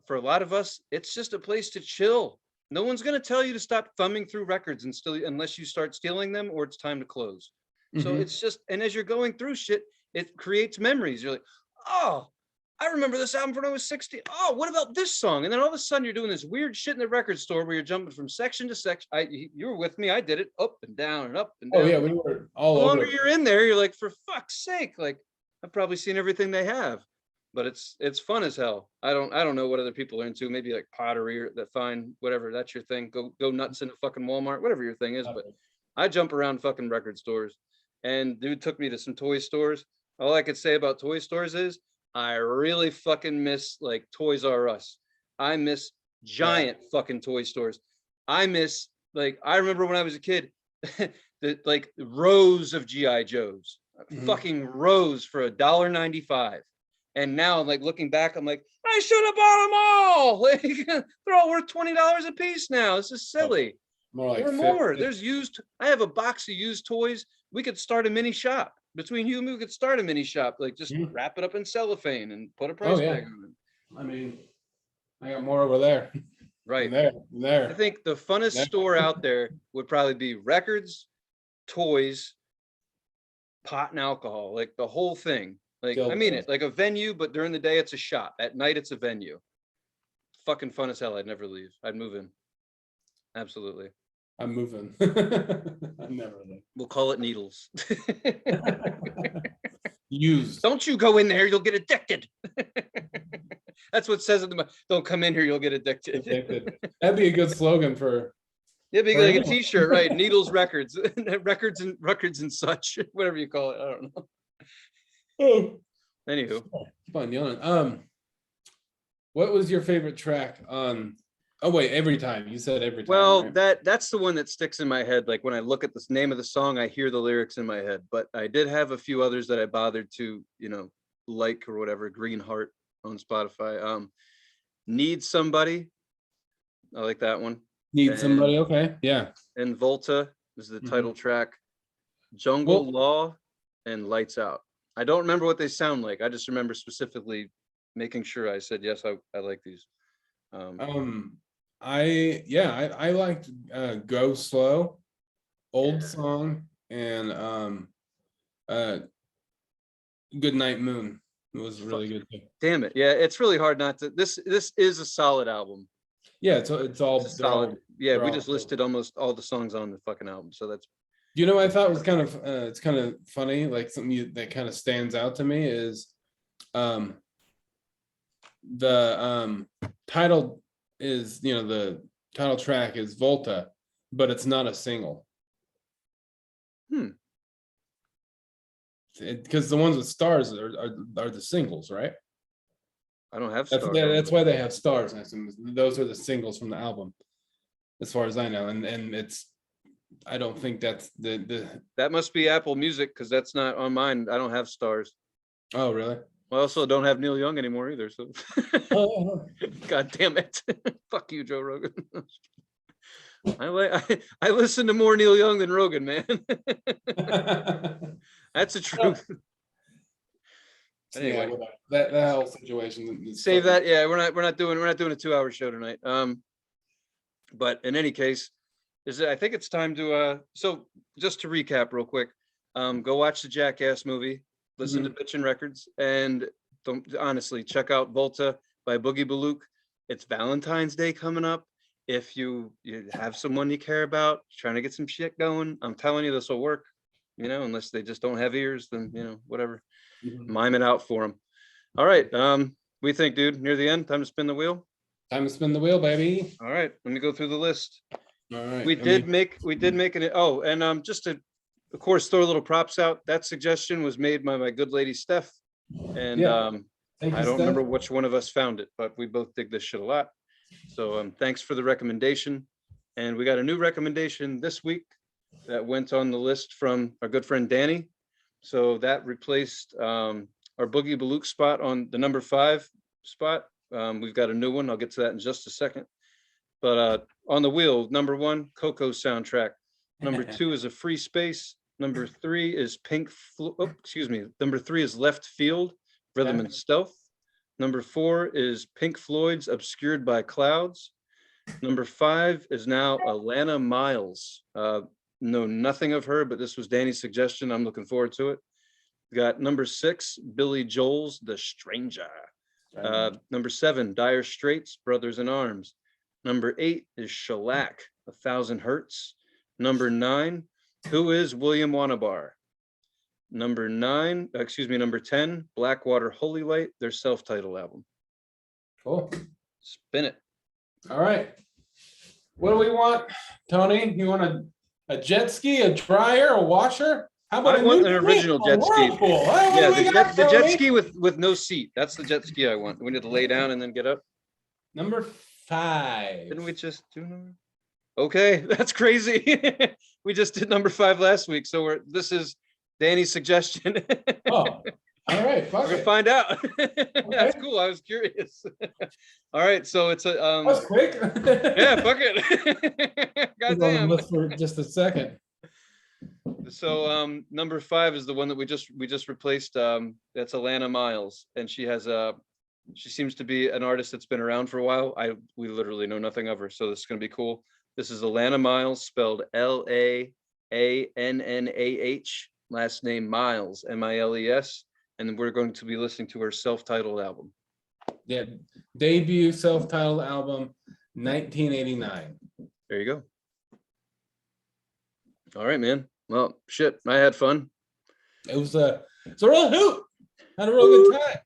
For a lot of us, it's just a place to chill. No one's going to tell you to stop thumbing through records and still, unless you start stealing them or it's time to close. So it's just, and as you're going through shit, it creates memories. You're like, oh, I remember this album when I was 16. Oh, what about this song? And then all of a sudden you're doing this weird shit in the record store where you're jumping from section to section. You were with me. I did it up and down and up and down. Oh yeah, we were all The over. longer you're in there, you're like, for fuck's sake, like I've probably seen everything they have. But it's fun as hell. I don't know what other people are into. Maybe like pottery or that fine, whatever. That's your thing. Go nuts in a fucking Walmart, whatever your thing is. But I jump around fucking record stores. And dude took me to some toy stores. All I could say about toy stores is I really fucking miss like Toys R Us. I miss giant fucking toy stores. I miss like I remember when I was a kid, the like rows of GI Joes, fucking rows for $1.95. And now, like looking back, I'm like, I should have bought them all. Like, they're all worth $20 a piece now. This is silly. More like Or more. There's used. I have a box of used toys. We could start a mini shop between you and me. We could start a mini shop. Like, just wrap it up in cellophane and put a price tag on it. I mean, I got more over there. Right. There. I think the funnest store out there would probably be records, toys, pot, and alcohol. Like the whole thing. Like, I mean it, like a venue, but during the day it's a shop. At night it's a venue. Fucking fun as hell. I'd never leave. I'd move in. Absolutely. I'm moving. I'd never leave. We'll call it Needles. Used. Don't you go in there, you'll get addicted. That's what it says in the don't come in here, you'll get addicted. That'd be a good slogan for it'd be like a t-shirt, right? Needles Records. records and such, whatever you call it. I don't know. Oh, anywho, fun yawning. What was your favorite track on? Oh wait, every time you said every time. Well, right? that's the one that sticks in my head. Like when I look at the name of the song, I hear the lyrics in my head. But I did have a few others that I bothered to, like or whatever. Green Heart on Spotify. Need Somebody. I like that one. Need Somebody. Okay, yeah. And Volta is the title track. Jungle Law and Lights Out. I don't remember what they sound like. I just remember specifically making sure I said, yes, I like these. I liked Go Slow, Old Song, and Good Night Moon. It was really good too. Damn it. Yeah, it's really hard not to. This is a solid album. Yeah, it's all solid. Yeah, we just listed almost all the songs on the fucking album. So that's I thought was kind of it's kind of funny, like something that kind of stands out to me is the title is the title track is Volta, but it's not a single. Because the ones with stars are the singles, right? I don't have stars. That's why they have stars. Those are the singles from the album, as far as I know. And it's I don't think that's the. That must be Apple Music because that's not on mine. I don't have stars. Oh, really? I also don't have Neil Young anymore either. So, Oh. God damn it! Fuck you, Joe Rogan. I listen to more Neil Young than Rogan, man. That's the truth. Yeah, Anyway, whatever. That whole situation. Is save fucking- that. Yeah, we're not doing a 2-hour show tonight. But in any case, I think it's time to so just to recap real quick, go watch the Jackass movie, listen to Bitchin' Records, and honestly check out Volta by Boogie Belgique. It's Valentine's Day coming up. If you have someone you care about, trying to get some shit going, I'm telling you this will work. You know, unless they just don't have ears, then you know, whatever. Mime it out for them. All right. We think, dude, near the end, time to spin the wheel. Time to spin the wheel, baby. All right, let me go through the list. All right. We did make an just to of course throw a little props out. That suggestion was made by my good lady Steph. And Yeah. Thank you, I don't Steph. remember which one of us found it, but we both dig this shit a lot. So thanks for the recommendation. And we got a new recommendation this week that went on the list from our good friend Danny. So that replaced our Boogie Belgique spot on the number 5 spot. We've got a new one. I'll get to that in just a second. But on the wheel, number 1, Coco soundtrack. Number 2 is A Free Space. Number 3 is Number 3 is Left Field, Rhythm and Stealth. Number 4 is Pink Floyd's Obscured by Clouds. Number 5 is now Alannah Myles. Know nothing of her, but this was Danny's suggestion. I'm looking forward to it. We got number 6, Billy Joel's The Stranger. Number 7, Dire Straits, Brothers in Arms. Number 8 is Shellac, 1,000 Hertz. Number 9, Who is William Wanabar? Number 10, Blackwater Holy Light, their self-titled album. Cool. Spin it. All right. What do we want, Tony? You want a jet ski, a dryer, a washer? How about I want new an original thing, a jet ski. whirlpool? Huh? Yeah, What do we got, the jet Tony? ski with no seat. That's the jet ski I want. We need to lay down and then get up. Number 5. Didn't we just do number? Okay, that's crazy. We just did number 5 last week, so this is Danny's suggestion. Oh, all right. Fuck We're gonna it. find out. That's cool. I was curious. All right, so it's a That was quick. yeah, fuck it. Goddamn. For just a second. So number 5 is the one that we just replaced. That's Alannah Myles, and she seems to be an artist that's been around for a while. We literally know nothing of her, so this is gonna be cool. This is Alannah Myles, spelled L-A-A-N-N-A-H, last name Miles, M-I-L-E-S, and we're going to be listening to her self-titled album. Yeah, debut self-titled album, 1989. There you go. All right, man. Well, shit, I had fun. It's a real hoot. Had a real good time.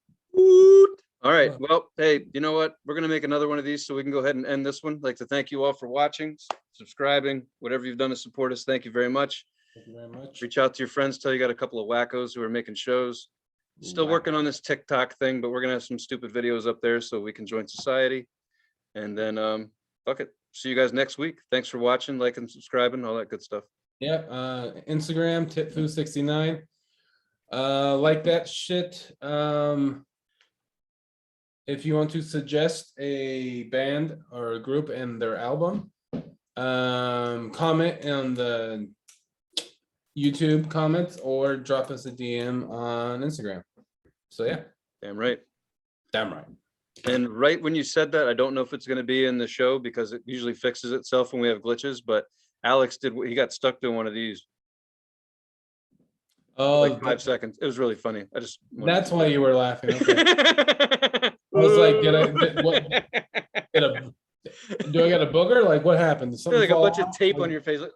All right. Well, hey, you know what? We're gonna make another one of these so we can go ahead and end this one. I'd like to thank you all for watching, subscribing, whatever you've done to support us. Thank you very much. Thank you very much. Reach out to your friends. Tell you got a couple of wackos who are making shows. Still working on this TikTok thing, but we're gonna have some stupid videos up there so we can join society. And then fuck it. See you guys next week. Thanks for watching, liking, subscribing, all that good stuff. Yep. Instagram, titfoo69. Like that shit. If you want to suggest a band or a group and their album, comment on the YouTube comments or drop us a DM on Instagram. So yeah. Damn right. Damn right. And right when you said that, I don't know if it's going to be in the show because it usually fixes itself when we have glitches, but Alex he got stuck doing one of these. Oh, like 5 seconds. It was really funny. That's why you were laughing. Okay. I was like, do I got a booger? Like, what happened? Did something like a fall bunch off? of tape on your face. Like,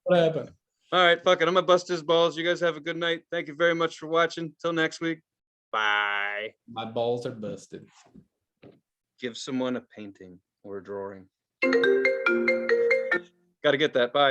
What happened? all right, fuck it. I'm gonna bust his balls. You guys have a good night. Thank you very much for watching. Till next week. Bye. My balls are busted. Give someone a painting or a drawing. Got to get that. Bye.